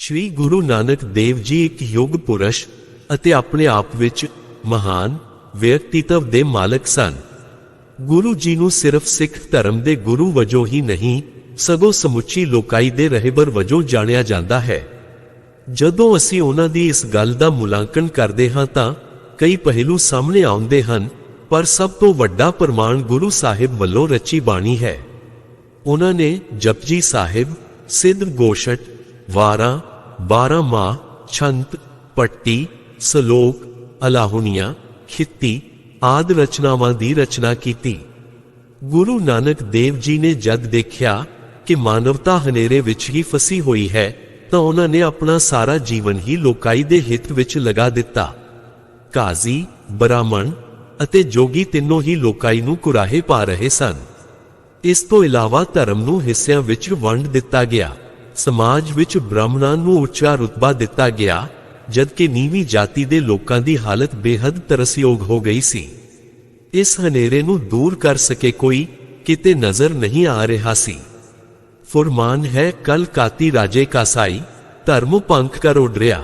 श्री गुरु नानक देव जी एक युग पुरुष ਅਤੇ ਆਪਣੇ ਆਪ ਵਿੱਚ ਮਹਾਨ ਵਿਅਕਤੀਤਵ ਦੇ ਮਾਲਕ ਸਨ। ਗੁਰੂ ਜੀ ਨੂੰ ਸਿਰਫ ਸਿੱਖ ਧਰਮ ਦੇ ਗੁਰੂ ਵਜੋਂ ਹੀ ਨਹੀਂ ਸਗੋਂ ਸਮੁੱਚੀ ਲੋਕਾਈ ਦੇ ਰਹਿਬਰ ਵਜੋਂ ਜਾਣਿਆ ਜਾਂਦਾ ਹੈ। ਜਦੋਂ ਅਸੀਂ ਉਹਨਾਂ ਦੀ ਇਸ ਗੱਲ ਦਾ ਮੁਲਾਂਕਣ ਕਰਦੇ ਹਾਂ ਤਾਂ ਕਈ ਪਹਿਲੂ ਸਾਹਮਣੇ ਆਉਂਦੇ ਹਨ, ਪਰ ਸਭ ਤੋਂ ਵੱਡਾ ਪ੍ਰਮਾਣ ਗੁਰੂ ਸਾਹਿਬ ਵੱਲੋਂ ਰਚੀ ਬਾਣੀ ਹੈ। ਉਹਨਾਂ ਨੇ ਜਪਜੀ ਸਾਹਿਬ, ਸਿੱਧ ਗੋਸ਼ਟ, ਵਾਰਾਂ, 12 ਮਾਹ, ਛੰਤ, ਪੱਟੀ, ਸਲੋਕ, ਅਲਾਹੁਣੀਆਂ, ਖਿੱਤੀ ਆਦਿ ਰਚਨਾਵਾਂ ਦੀ ਰਚਨਾ ਕੀਤੀ। ਗੁਰੂ ਨਾਨਕ ਦੇਵ ਜੀ ਨੇ ਜਦ ਦੇਖਿਆ ਕਿ ਮਾਨਵਤਾ ਹਨੇਰੇ ਵਿੱਚ ਹੀ ਫਸੀ ਹੋਈ ਹੈ ਤਾਂ ਉਹਨਾਂ ਨੇ ਆਪਣਾ ਸਾਰਾ ਜੀਵਨ ਹੀ ਲੋਕਾਈ ਦੇ ਹਿੱਤ ਵਿੱਚ ਲਗਾ ਦਿੱਤਾ। ਕਾਜ਼ੀ, ਬ੍ਰਾਹਮਣ ਅਤੇ ਜੋਗੀ ਤਿੰਨੋਂ ਹੀ ਲੋਕਾਈ ਨੂੰ ਕੁਰਾਹੇ ਪਾ ਰਹੇ ਸਨ। ਇਸ ਤੋਂ ਇਲਾਵਾ ਧਰਮ ਨੂੰ ਹਿੱਸਿਆਂ ਵਿੱਚ ਵੰਡ ਦਿੱਤਾ ਗਿਆ। ਸਮਾਜ ਵਿੱਚ ਬ੍ਰਾਹਮਣਾਂ ਨੂੰ ਉੱਚਾ ਰੁਤਬਾ ਦਿੱਤਾ ਗਿਆ, ਜਦਕਿ ਨੀਵੀਂ ਜਾਤੀ ਦੇ ਲੋਕਾਂ ਦੀ ਹਾਲਤ ਬੇਹੱਦ ਤਰਸਯੋਗ ਹੋ ਗਈ ਸੀ। ਇਸ ਹਨੇਰੇ ਨੂੰ ਦੂਰ ਕਰ ਸਕੇ ਕੋਈ ਕਿਤੇ ਨਜ਼ਰ ਨਹੀਂ ਆ ਰਿਹਾ ਸੀ। ਫੁਰਮਾਨ ਹੈ, ਕਲ ਕਾਤੀ ਰਾਜੇ ਕਾਸਾਈ, ਧਰਮ ਪੰਖ ਕਰ ਉਡਰਿਆ,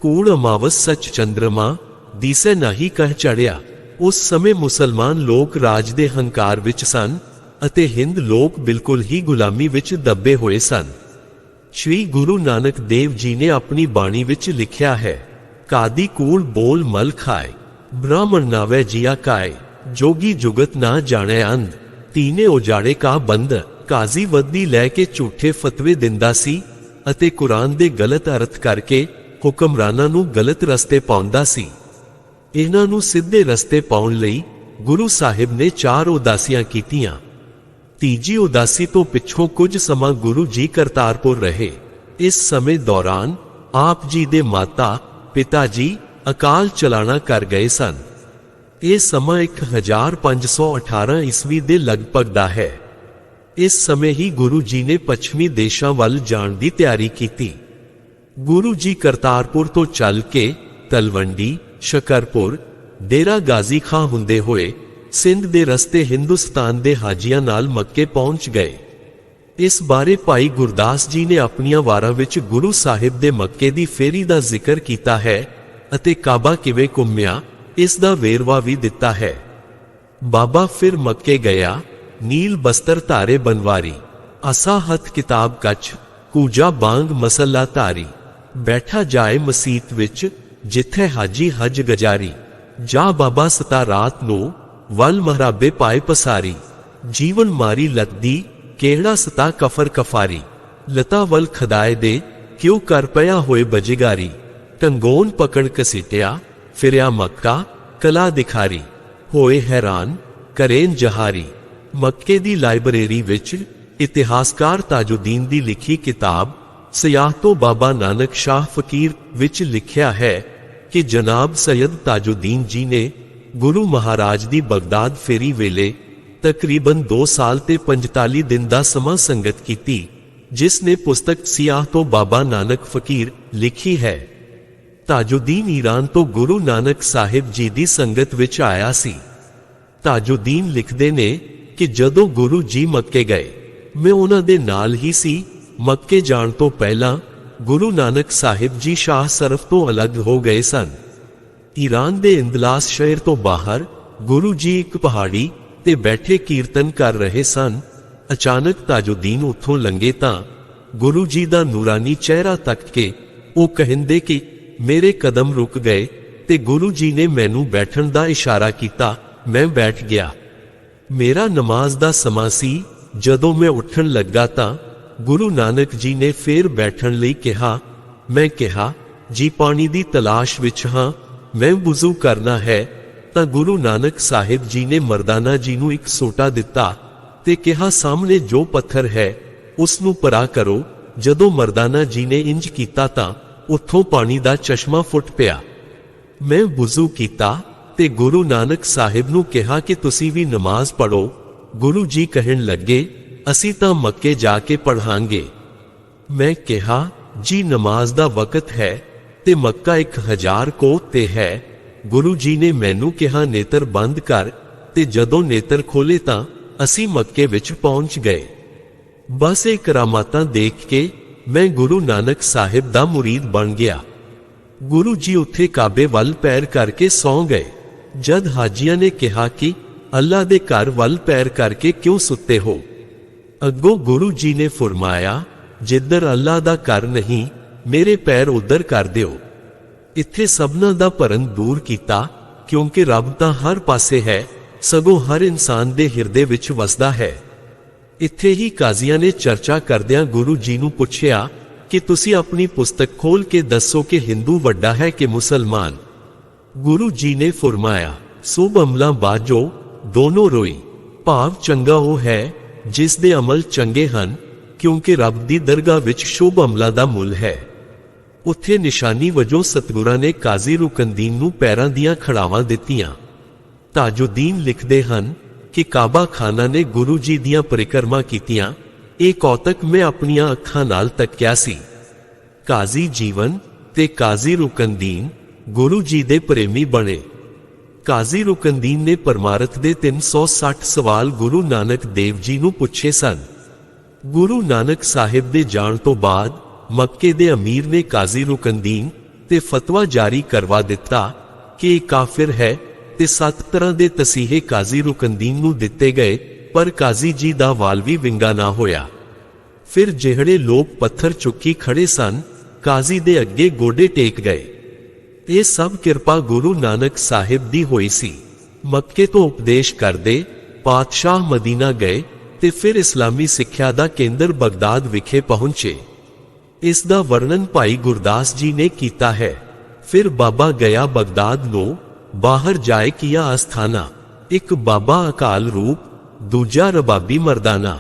ਕੂੜ ਅਮਾਵਸ ਸੱਚ ਚੰਦਰਮਾ, ਦੀਸੈ ਨਹੀਂ ਕਹਿ ਚੜਿਆ। ਉਸ ਸਮੇਂ ਮੁਸਲਮਾਨ ਲੋਕ ਰਾਜ ਦੇ ਹੰਕਾਰ ਵਿੱਚ ਸਨ ਅਤੇ ਹਿੰਦ ਲੋਕ ਬਿਲਕੁਲ ਹੀ ਗੁਲਾਮੀ ਵਿੱਚ ਦੱਬੇ ਹੋਏ ਸਨ। श्री गुरु नानक देव जी ने अपनी बाणी विच लिखिया है, कादी कूड़ बोल मल खाए, ब्राह्मण नावे जिया काए, जोगी जुगत ना जाने अंध, तीने उजाड़े का बंद। काजी वद्दी लैके झूठे फतवे दिंदा सी अते कुरान दे गलत अर्थ करके हुक्मरानां नूं गलत रस्ते पाउंदा सी। इन्हां नूं सिद्धे रस्ते पाउण लई गुरु साहिब ने 4 उदासियां कीतियां। तीजी उदासी तो पिछों कुछ समा गुरु जी करतारपुर रहे। इस समय दौरान आप जी दे माता पिता जी अकाल चलाना कर गए सन। यह समा 1518 ईस्वी दे लगभग दा है। इस समय ही गुरु जी ने पश्चिमी देशां वल जाण दी तैयारी कीती। गुरु जी करतारपुर तो चल के तलवंडी, शकरपुर, डेरा गाजी खां हुंदे होए सिंध दे रस्ते हिंदुस्तान दे हाजियां नाल मक्के पहुंच गए। इस बारे भाई गुरदास जी ने अपनियां वारां विच गुरु साहिब दे मक्के दी फेरी दा जिक्र कीता है अते काबा किवें घुम्मिया इस दा वेरवा भी दिता है। बाबा फिर मक्के गया, नील बस्तर धारे बनवारी, असा हथ किताब कच, कूजा बांग मसला धारी, बैठा जाए मसीत विच जिथे हाजी हज गजारी, जा बाबा सता रात नूं वल महराबे पाए पसारी, जीवन मारी लतदी केड़ा सता कफर कफारी, लता वल खदाए दे क्यों कर पया होए बजेगारी, टंगोन पकड़ कसीटिया फिरया मक्का कला दिखारी, होए हैरान करेन जहारी। मक्के दी लाइब्रेरी विच इतिहासकार ताजुद्दीन दी लिखी किताब सियाह तो बाबा नानक शाह फकीर विच लिखिया है कि जनाब सैयद ताजुद्दीन जी ने गुरु महाराज दी बगदाद फेरी वेले तकरीबन 2 साल ते 45 दिन दा समा संगत कीती, जिसने पुस्तक सियाह तो बाबा नानक फकीर लिखी है। ताजुद्दीन ईरान तो गुरु नानक साहिब जी दी संगत विच आया सी। ताजुद्दीन लिखदे ने कि जदों गुरु जी मक्के गए मैं उन्हां दे नाल ही सी। मक्के जाण तो पहला गुरु नानक साहिब जी शाह सरफ तो अलग हो गए सन। ईरान दे इंदलास शहर तो बाहर गुरु जी एक पहाड़ी ते बैठे कीर्तन कर रहे सन। अचानक ताजुद्दीन उत्थों लंघे तां गुरु जी दा नूरानी चेहरा तक के वो कहिंदे कि मेरे कदम रुक गए ते गुरु जी ने मैनू बैठण दा इशारा कीता। मैं बैठ गया। मेरा नमाज दा समा सी। जदों मैं उठण लगा तां गुरु नानक जी ने फिर बैठण लई कहा। मैं कहा जी पानी दी तलाश विच हां, मैं वुज़ू करना है। तां गुरु नानक साहिब जी ने मर्दाना जी नूं एक सोटा दिता ते कहा सामने जो पत्थर है उस नूं परा करो। जदों मर्दाना जी ने इंज कीता तां उत्थों पानी दा चश्मा फुट पिया। मैं वुज़ू कीता ते गुरु नानक साहिब नूं कहा कि तुसीं भी नमाज पढ़ो। गुरु जी कहण लगे असीं तां मक्के जाके पढ़ांगे। मैं कहा जी नमाज दा वक़्त है ते मक्का 1000 कोह ते है। गुरु जी ने मैनू कहा नेत्र बंद कर ते जदों नेत्र खोले तां असीं मक्के विच पहुंच गए। बस ये करामातां देख के मैं गुरु नानक साहिब दा मुरीद बन गया। गुरु जी उत्थे काबे वल पैर करके सौ गए। जद हाजियां ने कहा कि अल्लाह दे घर वल पैर करके क्यों सुते हो, अगों गुरु जी ने फरमाया, जिधर अल्लाह दा घर नहीं मेरे पैर उधर कर दिओ। इत्थे सबना दा भरन दूर कीता, क्योंकि रब तां हर पासे है, सगों हर इंसान दे हिरदे विच वसदा है। इत्थे ही काजियां ने चर्चा करदियां गुरु जी नूं पुछया कि तुसी अपनी पुस्तक खोल के दसो कि हिंदू वड्डा है कि मुसलमान। गुरु जी ने फरमाया, शुभ अमलां बाजो दोनों रोई। भाव चंगा वो है जिस दे अमल चंगे हन, क्योंकि रब दी दरगाह विच शुभ अमलां दा मुल है। उत्थे निशानी वजों सतगुरां ने काजी रुकनदीन नूं पैरां दियां खड़ावां दित्तियां। ताजुद्दीन लिखदे हन कि काबा खाना ने गुरु जी दियां परिक्रमा कीतियां। ਇਹ ਕੌਤਕ मैं अपनियां ਅੱਖਾਂ नाल तक्या सी। काजी जीवन ते काजी रुकनदीन गुरु जी दे प्रेमी बने। काजी रुकनदीन ने परमारथ दे 360 सवाल गुरु नानक देव जी नूं पुछे सन। गुरु नानक साहिब दे जाण तो बाद मक्के दे अमीर ने काजी रुकनदीन ते फतवा जारी करवा दिता कि यह काफिर है ते 7 तरह दे तसीहे काजी रुकनदीन नूं दिते गए, पर काजी जी दा वाल भी विंगा ना होया। फिर जिहड़े लोग पत्थर चुकी खड़े सन, काजी दे अगे गोडे टेक गए। ये सब किरपा गुरु नानक साहिब दी होई सी। मक्के तो उपदेश करदे पातशाह मदीना गए ते फिर इस्लामी सिक्ख्या दा केंद्र बगदाद विखे पहुंचे। इस दा वर्णन भाई गुरदास जी ने कीता है। फिर बाबा गया बगदाद नो, बाहर जाए किया आस्थाना। एक बाबा अकाल रूप, दूजा रबाबी मर्दाना।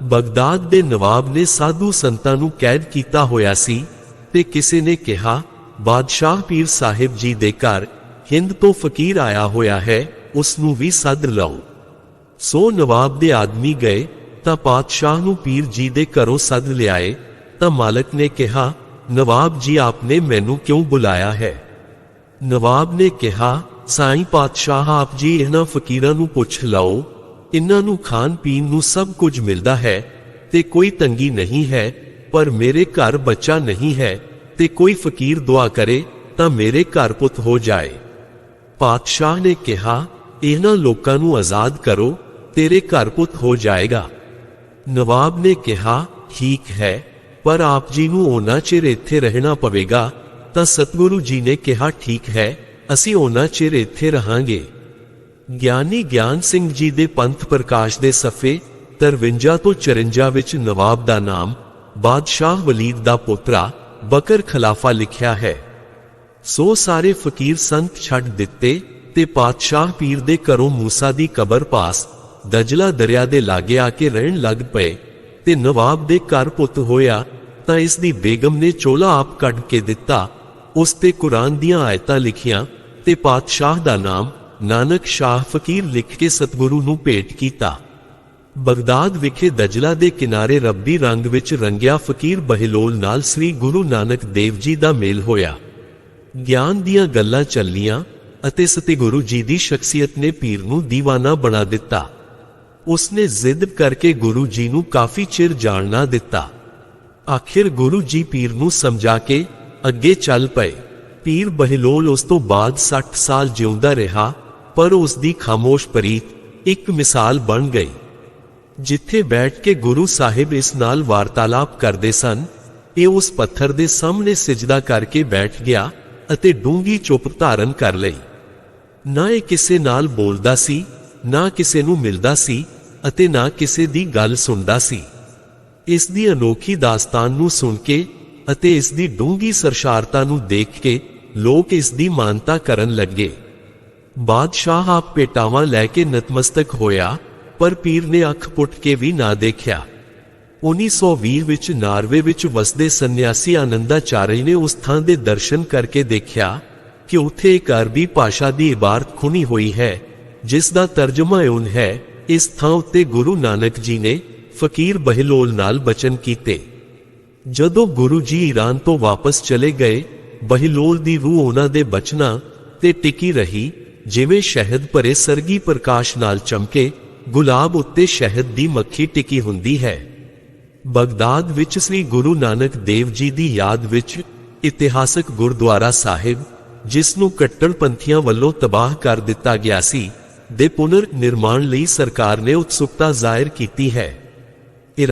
बगदाद दे नवाब ने साधु संतां नूं कैद कीता होया सी ते किसी ने कहा, बादशाह पीर साहिब जी दे घर हिंद तो फकीर आया होया है, उसनूं भी सद लओ। सो नवाब दे आदमी गए तां पातशाह नूं पीर जी दे घरों सद लियाए। तां मालक ने कहा, नवाब जी आपने मैनू क्यों बुलाया है? नवाब ने कहा, साईं पातशाह आप जी इन्हां फकीरां नूं पुछ लओ, इन्हां नूं खान पीन नूं सब कुछ मिलदा है ते कोई तंगी नहीं है, पर मेरे घर बच्चा नहीं है ते कोई फकीर दुआ करे तां मेरे घर पुत हो जाए। पातशाह ने कहा, इन्हां लोकां नूं आजाद करो, तेरे घर पुत हो जाएगा। नवाब ने कहा, ठीक है, पर आप जी नूं ओना चिर इत्थे रहना पवेगा। तां सतगुरु जी ने कहा, ठीक है, असीं ओना चिर इत्थे रहांगे। ਗਿਆਨੀ ਗਿਆਨ ਸਿੰਘ ਜੀ ਦੇ ਪੰਥ ਪ੍ਰਕਾਸ਼ ਦੇ ਸਫੇ 53 ਤੋਂ 54 ਵਿੱਚ ਨਵਾਬ ਦਾ ਨਾਮ ਬਾਦਸ਼ਾਹ ਵਲੀਦ ਦਾ ਪੋਤਰਾ ਬਕਰ ਖਲਾਫਾ ਲਿਖਿਆ ਹੈ। ਸੋ ਸਾਰੇ ਫਕੀਰ ਸੰਤ ਛੱਡ ਦਿੱਤੇ ਤੇ ਪਾਤਸ਼ਾਹ ਪੀਰ ਦੇ ਘਰੋਂ ਮੂਸਾ ਦੀ ਕਬਰ ਪਾਸ ਦਜਲਾ ਦਰਿਆ ਦੇ ਲਾਗੇ ਆ ਕੇ ਰਹਿਣ ਲੱਗ ਪਏ ਤੇ ਨਵਾਬ ਦੇ ਘਰ ਪੁੱਤ ਹੋਇਆ ਤਾਂ ਇਸ ਦੀ ਬੇਗਮ ਨੇ ਚੋਲਾ ਆਪ ਕੱਢ ਕੇ ਦਿੱਤਾ। ਉਸ ਤੇ ਕੁਰਾਨ ਦੀਆਂ ਆਇਤਾਂ ਲਿਖੀਆਂ ਤੇ ਪਾਤਸ਼ਾਹ ਦਾ ਨਾਮ नानक शाह फकीर लिख के सतगुरु नूं भेंट कीता। बगदाद विखे दजला दे किनारे रब्बी रंग विच रंगिया फकीर बहिलोल नाल श्री गुरु नानक देव जी दा मेल होया। ज्ञान दियां गल्लां चलियां अते सतगुरु जी दी शख्सियत ने पीर नूं दीवाना बना दिता। उसने जिद करके गुरु जी नूं काफी चिर जाण ना दिता। आखिर गुरु जी पीर नूं समझा के अगे चल पए। पीर बहिलोल उस तो बाद 60 साल जिउंदा रहा, पर उसकी खामोश परीत एक मिसाल बन गई। जिथे बैठ के गुरु साहिब इस नाल वार्तालाप करते सन, ये उस पत्थर दे सामने सिजदा करके बैठ गया अते डूंगी चुप धारण कर लई। ना ये किसे नाल बोलदा सी, ना किसे नूं मिलदा सी अते ना किसे दी गल सुनदा सी। इस दी अनोखी दास्तान नूं सुन के अते इस दी डूंगी सरशारता नूं देख के लोग इस दी मानता करन लगे। बादशाह आप पेटावां लैके नतमस्तक होया, पर पीर ने अख पुट के भी ना देखा। 1920 विच नार्वे विच वसदे सन्यासी आनंदाचार्य ने उस थां दे दर्शन करके देखा कि उत्थे एक अरबी भाषा दी इबारत खुनी हुई है, जिस दा तर्जुमा यूं है, इस थां उत्ते गुरु नानक जी ने फकीर बहिलोल नाल बचन कीते। जदों गुरु जी ईरान तो वापस चले गए, बहिलोल दी रूह उन्हां दे बचना ते टिकी रही, जिवें शहद भरे सरगी प्रकाश नाल चमके गुलाब उत्ते शहद दी मक्खी टिकी हुंदी है। ਬਗਦਾਦ ਵਿੱਚ ਸ੍ਰੀ ਗੁਰੂ ਨਾਨਕ ਦੇਵ ਜੀ ਦੀ ਯਾਦ ਵਿੱਚ ਇਤਿਹਾਸਕ ਗੁਰਦੁਆਰਾ ਸਾਹਿਬ, ਜਿਸ ਨੂੰ ਕੱਟੜਪੰਥੀਆਂ ਵੱਲੋਂ ਤਬਾਹ ਕਰ ਦਿੱਤਾ ਗਿਆ ਸੀ, ਦੇ ਪੁਨਰ ਨਿਰਮਾਣ ਲਈ ਸਰਕਾਰ ਨੇ ਉਤਸੁਕਤਾ ਜ਼ਾਹਿਰ ਕੀਤੀ ਹੈ।